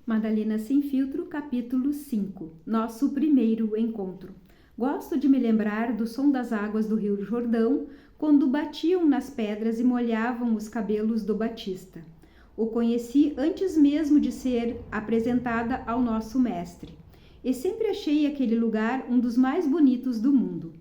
Madalena Sem Filtro, capítulo 5. Nosso primeiro encontro. Gosto de me lembrar do som das águas do Rio Jordão quando batiam nas pedras e molhavam os cabelos do Batista. O conheci antes mesmo de ser apresentada ao nosso mestre, e sempre achei aquele lugar um dos mais bonitos do mundo.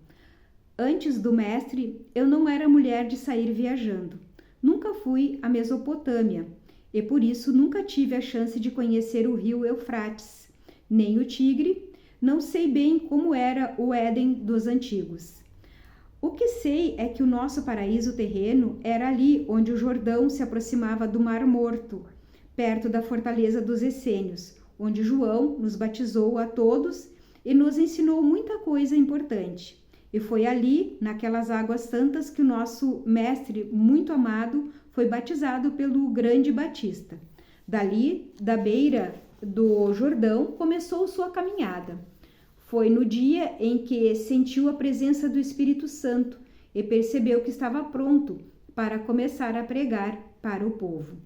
Antes do mestre, eu não era mulher de sair viajando. Nunca fui à Mesopotâmia, e por isso nunca tive a chance de conhecer o rio Eufrates, nem o Tigre. Não sei bem como era o Éden dos antigos. O que sei é que o nosso paraíso terreno era ali onde o Jordão se aproximava do Mar Morto, perto da fortaleza dos essênios, onde João nos batizou a todos e nos ensinou muita coisa importante. E foi ali, naquelas águas santas, que o nosso mestre muito amado foi batizado pelo grande Batista. Dali, da beira do Jordão, começou sua caminhada. Foi no dia em que sentiu a presença do Espírito Santo e percebeu que estava pronto para começar a pregar para o povo.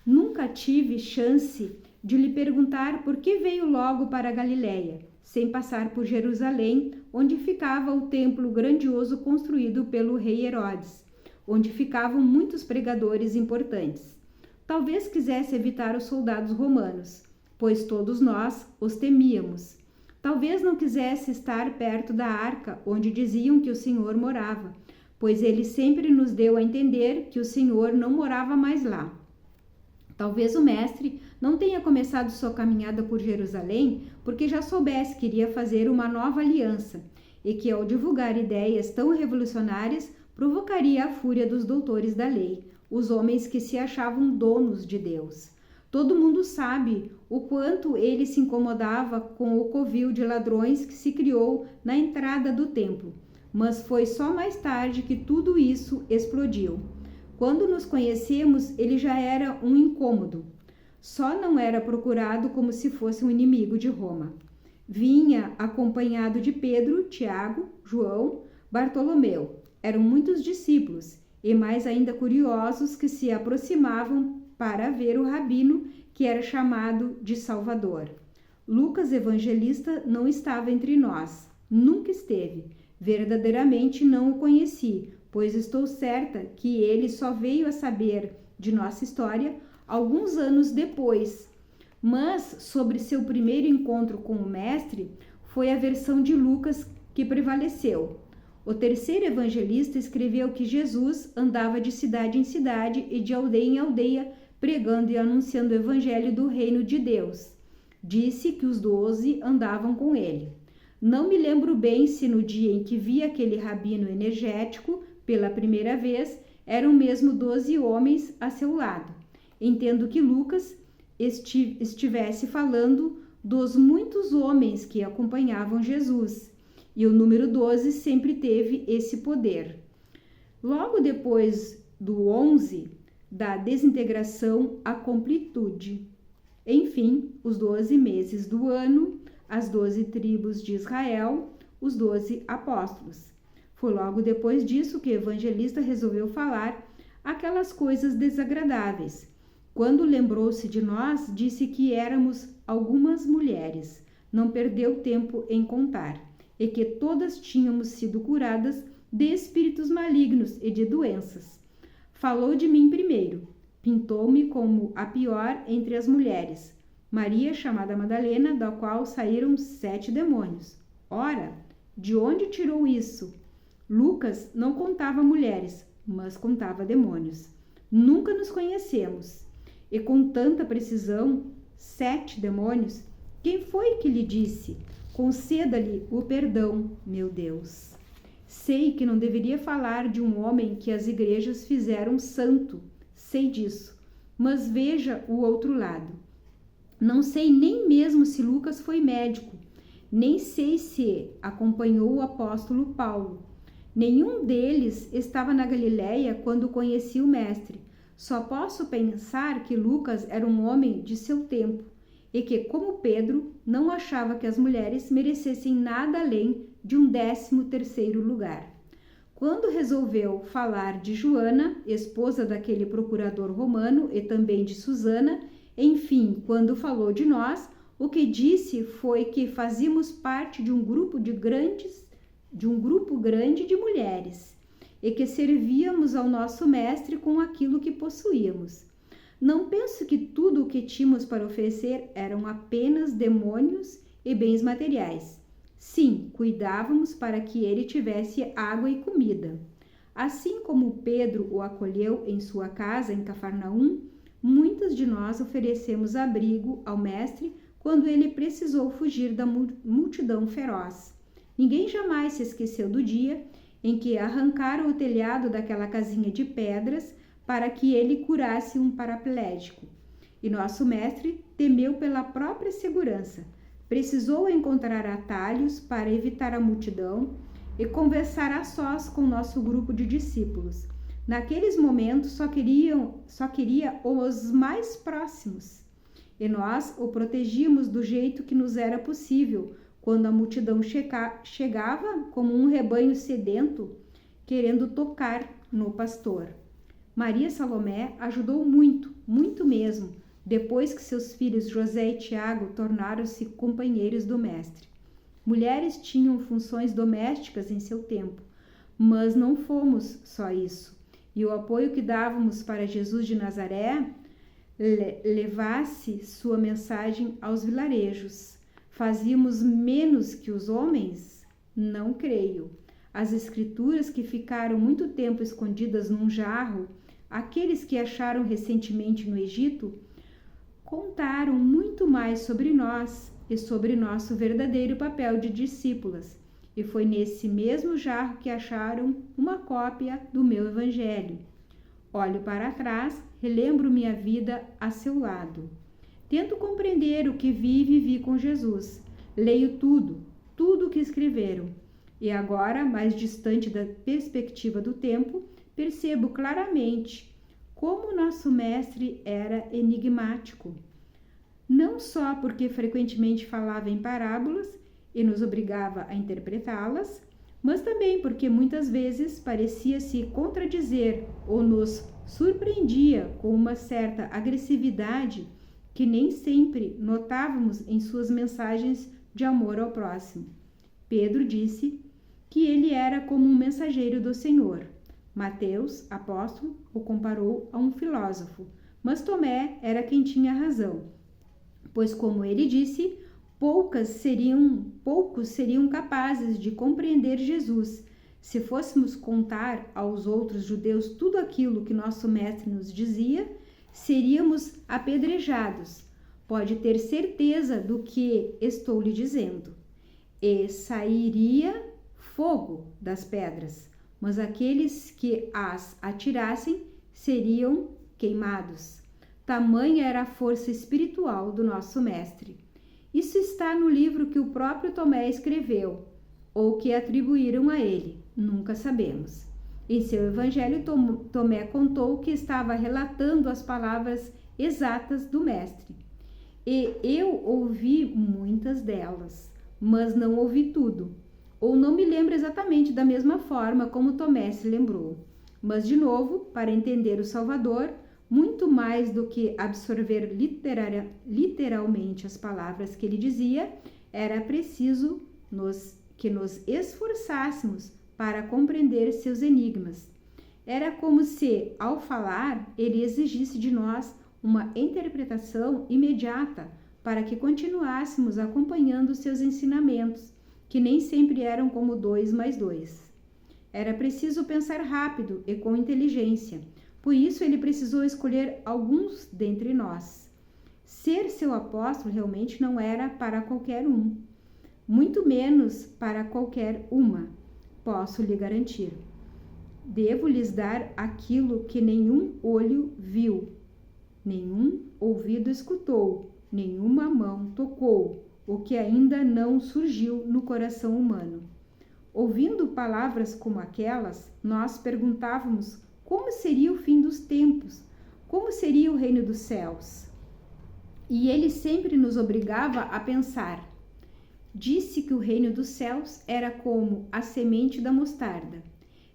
Nunca tive chance de lhe perguntar por que veio logo para a Galiléia, sem passar por Jerusalém, onde ficava o templo grandioso construído pelo rei Herodes, onde ficavam muitos pregadores importantes. Talvez quisesse evitar os soldados romanos, pois todos nós os temíamos. Talvez não quisesse estar perto da arca, onde diziam que o Senhor morava, pois ele sempre nos deu a entender que o Senhor não morava mais lá. Talvez o mestre não tenha começado sua caminhada por Jerusalém porque já soubesse que iria fazer uma nova aliança e que, ao divulgar ideias tão revolucionárias, provocaria a fúria dos doutores da lei, os homens que se achavam donos de Deus. Todo mundo sabe o quanto ele se incomodava com o covil de ladrões que se criou na entrada do templo, mas foi só mais tarde que tudo isso explodiu. Quando nos conhecemos, ele já era um incômodo. Só não era procurado como se fosse um inimigo de Roma. Vinha acompanhado de Pedro, Tiago, João, Bartolomeu. Eram muitos discípulos e mais ainda curiosos que se aproximavam para ver o rabino que era chamado de Salvador. Lucas Evangelista não estava entre nós. Nunca esteve. Verdadeiramente não o conheci, pois estou certa que ele só veio a saber de nossa história alguns anos depois. Mas sobre seu primeiro encontro com o mestre, foi a versão de Lucas que prevaleceu. O terceiro evangelista escreveu que Jesus andava de cidade em cidade e de aldeia em aldeia, pregando e anunciando o evangelho do reino de Deus. Disse que os 12 andavam com ele. Não me lembro bem se no dia em que vi aquele rabino energético pela primeira vez, eram mesmo 12 homens a seu lado. Entendo que Lucas estivesse falando dos muitos homens que acompanhavam Jesus, e o número 12 sempre teve esse poder. Logo depois do 11, da desintegração à completude. Enfim, os 12 meses do ano, as 12 tribos de Israel, os 12 apóstolos. Foi logo depois disso que o evangelista resolveu falar aquelas coisas desagradáveis. Quando lembrou-se de nós, disse que éramos algumas mulheres. Não perdeu tempo em contar, e que todas tínhamos sido curadas de espíritos malignos e de doenças. Falou de mim primeiro. Pintou-me como a pior entre as mulheres. Maria, chamada Madalena, da qual saíram 7 demônios. Ora, de onde tirou isso? Lucas não contava mulheres, mas contava demônios. Nunca nos conhecemos. E com tanta precisão, 7 demônios? Quem foi que lhe disse? Conceda-lhe o perdão, meu Deus. Sei que não deveria falar de um homem que as igrejas fizeram santo. Sei disso. Mas veja o outro lado. Não sei nem mesmo se Lucas foi médico. Nem sei se acompanhou o apóstolo Paulo. Nenhum deles estava na Galiléia quando conheci o mestre. Só posso pensar que Lucas era um homem de seu tempo e que, como Pedro, não achava que as mulheres merecessem nada além de um 13º lugar. Quando resolveu falar de Joana, esposa daquele procurador romano, e também de Susana, Enfim, quando falou de nós, o que disse foi que fazíamos parte de um grupo grande de mulheres e que servíamos ao nosso mestre com aquilo que possuíamos. Não penso que tudo o que tínhamos para oferecer eram apenas demônios e bens materiais. Sim, cuidávamos para que ele tivesse água e comida. Assim como Pedro o acolheu em sua casa em Cafarnaum, muitas de nós oferecemos abrigo ao mestre quando ele precisou fugir da multidão feroz. Ninguém jamais se esqueceu do dia em que arrancaram o telhado daquela casinha de pedras para que ele curasse um paraplégico. E nosso mestre temeu pela própria segurança. Precisou encontrar atalhos para evitar a multidão e conversar a sós com nosso grupo de discípulos. Naqueles momentos só queria os mais próximos. E nós o protegíamos do jeito que nos era possível, quando a multidão chegava como um rebanho sedento, querendo tocar no pastor. Maria Salomé ajudou muito, muito mesmo, depois que seus filhos José e Tiago tornaram-se companheiros do mestre. Mulheres tinham funções domésticas em seu tempo, mas não fomos só isso. E o apoio que dávamos para Jesus de Nazaré levasse sua mensagem aos vilarejos. Fazíamos menos que os homens? Não creio. As escrituras que ficaram muito tempo escondidas num jarro, aqueles que acharam recentemente no Egito, contaram muito mais sobre nós e sobre nosso verdadeiro papel de discípulas. E foi nesse mesmo jarro que acharam uma cópia do meu evangelho. Olho para trás, relembro minha vida a seu lado. Tento compreender o que vi e vivi com Jesus. Leio tudo o que escreveram. E agora, mais distante da perspectiva do tempo, percebo claramente como nosso mestre era enigmático. Não só porque frequentemente falava em parábolas e nos obrigava a interpretá-las, mas também porque muitas vezes parecia se contradizer ou nos surpreendia com uma certa agressividade que nem sempre notávamos em suas mensagens de amor ao próximo. Pedro disse que ele era como um mensageiro do Senhor. Mateus, apóstolo, o comparou a um filósofo, mas Tomé era quem tinha razão, pois, como ele disse, poucos seriam capazes de compreender Jesus. Se fôssemos contar aos outros judeus tudo aquilo que nosso mestre nos dizia, seríamos apedrejados. Pode ter certeza do que estou lhe dizendo. E sairia fogo das pedras, mas aqueles que as atirassem seriam queimados. Tamanha era a força espiritual do nosso mestre. Isso está no livro que o próprio Tomé escreveu, ou que atribuíram a ele, nunca sabemos. Em seu evangelho, Tomé contou que estava relatando as palavras exatas do mestre. E eu ouvi muitas delas, mas não ouvi tudo, ou não me lembro exatamente da mesma forma como Tomé se lembrou. Mas, de novo, para entender o Salvador, muito mais do que absorver literalmente as palavras que ele dizia, era preciso que nos esforçássemos para compreender seus enigmas. Era como se, ao falar, ele exigisse de nós uma interpretação imediata para que continuássemos acompanhando seus ensinamentos, que nem sempre eram como 2 mais 2. Era preciso pensar rápido e com inteligência. Por isso, ele precisou escolher alguns dentre nós. Ser seu apóstolo realmente não era para qualquer um, muito menos para qualquer uma, posso lhe garantir. Devo lhes dar aquilo que nenhum olho viu, nenhum ouvido escutou, nenhuma mão tocou, o que ainda não surgiu no coração humano. Ouvindo palavras como aquelas, nós perguntávamos como seria o fim dos tempos, como seria o reino dos céus. E ele sempre nos obrigava a pensar. Disse que o reino dos céus era como a semente da mostarda,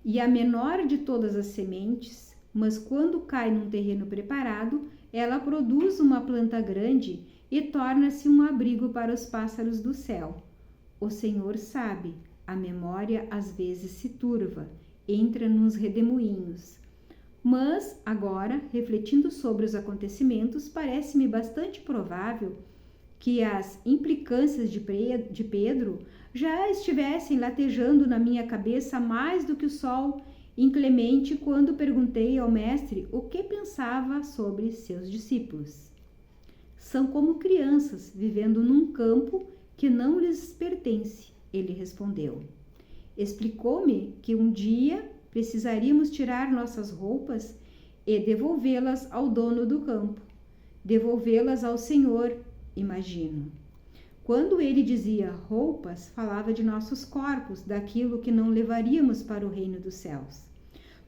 e a menor de todas as sementes, mas quando cai num terreno preparado, ela produz uma planta grande e torna-se um abrigo para os pássaros do céu. O Senhor sabe, a memória às vezes se turva, entra nos redemoinhos. Mas, agora, refletindo sobre os acontecimentos, parece-me bastante provável que as implicâncias de Pedro já estivessem latejando na minha cabeça mais do que o sol inclemente quando perguntei ao mestre o que pensava sobre seus discípulos. São como crianças vivendo num campo que não lhes pertence, ele respondeu. Explicou-me que um dia precisaríamos tirar nossas roupas e devolvê-las ao dono do campo, devolvê-las ao Senhor, imagino. Quando ele dizia roupas, falava de nossos corpos, daquilo que não levaríamos para o reino dos céus.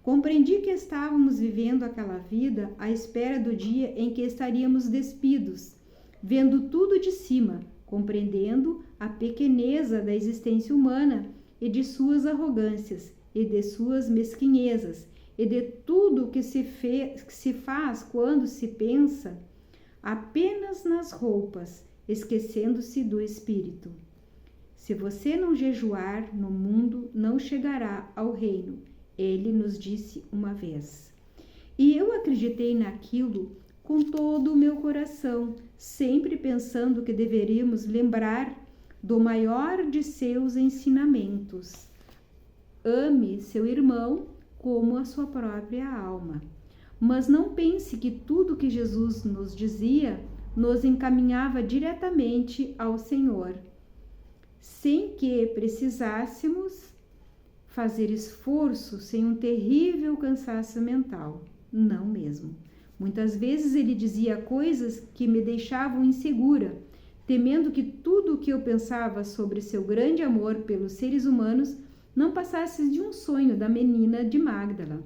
Compreendi que estávamos vivendo aquela vida à espera do dia em que estaríamos despidos, vendo tudo de cima, compreendendo a pequeneza da existência humana e de suas arrogâncias e de suas mesquinhezas e de tudo que se faz quando se pensa apenas nas roupas, esquecendo-se do espírito. Se você não jejuar no mundo, não chegará ao reino, ele nos disse uma vez. E eu acreditei naquilo com todo o meu coração, sempre pensando que deveríamos lembrar do maior de seus ensinamentos. Ame seu irmão como a sua própria alma. Mas não pense que tudo que Jesus nos dizia nos encaminhava diretamente ao Senhor, sem que precisássemos fazer esforço, sem um terrível cansaço mental. Não mesmo. Muitas vezes ele dizia coisas que me deixavam insegura, temendo que tudo o que eu pensava sobre seu grande amor pelos seres humanos não passasse de um sonho da menina de Magdala,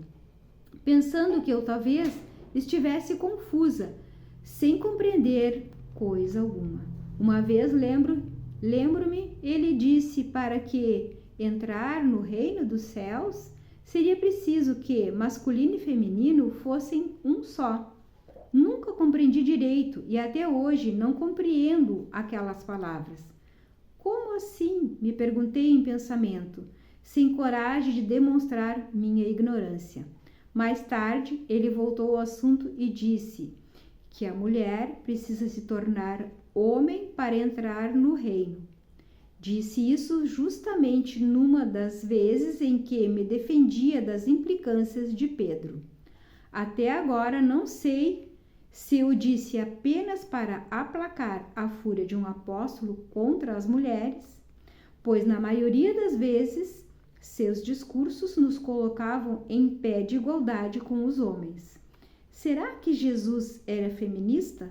pensando que eu talvez estivesse confusa, sem compreender coisa alguma. Uma vez lembro-me, ele disse para que entrar no reino dos céus seria preciso que masculino e feminino fossem um só. Nunca compreendi direito e até hoje não compreendo aquelas palavras. Como assim? Me perguntei em pensamento, sem coragem de demonstrar minha ignorância. Mais tarde, ele voltou ao assunto e disse que a mulher precisa se tornar homem para entrar no reino. Disse isso justamente numa das vezes em que me defendia das implicâncias de Pedro. Até agora não sei se o disse apenas para aplacar a fúria de um apóstolo contra as mulheres, pois na maioria das vezes seus discursos nos colocavam em pé de igualdade com os homens. Será que Jesus era feminista?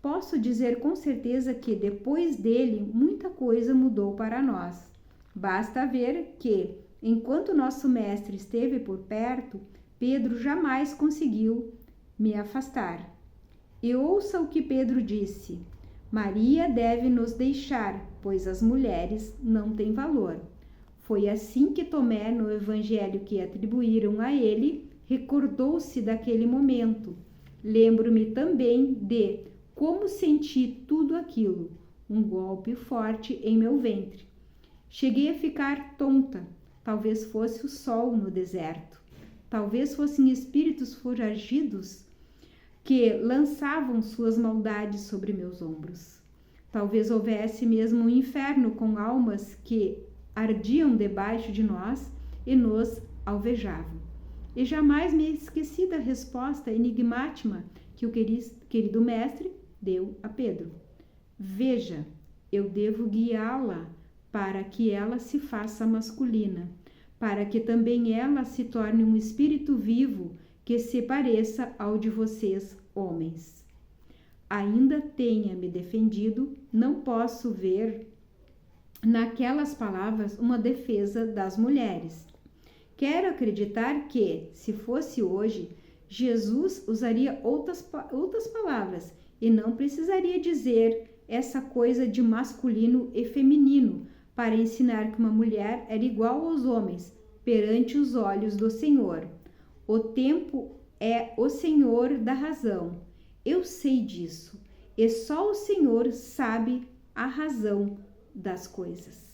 Posso dizer com certeza que depois dele muita coisa mudou para nós. Basta ver que, enquanto nosso mestre esteve por perto, Pedro jamais conseguiu me afastar. E ouça o que Pedro disse: Maria deve nos deixar, pois as mulheres não têm valor. Foi assim que Tomé, no evangelho que atribuíram a ele, recordou-se daquele momento. Lembro-me também de como senti tudo aquilo, um golpe forte em meu ventre. Cheguei a ficar tonta, talvez fosse o sol no deserto, talvez fossem espíritos foragidos que lançavam suas maldades sobre meus ombros. Talvez houvesse mesmo um inferno com almas que ardiam debaixo de nós e nos alvejavam. E jamais me esqueci da resposta enigmática que o querido mestre deu a Pedro. Veja, eu devo guiá-la para que ela se faça masculina, para que também ela se torne um espírito vivo que se pareça ao de vocês, homens. Ainda tenha me defendido, não posso ver naquelas palavras uma defesa das mulheres. Quero acreditar que, se fosse hoje, Jesus usaria outras palavras e não precisaria dizer essa coisa de masculino e feminino para ensinar que uma mulher era igual aos homens perante os olhos do Senhor. O tempo é o Senhor da razão. Eu sei disso, e só o Senhor sabe a razão das coisas.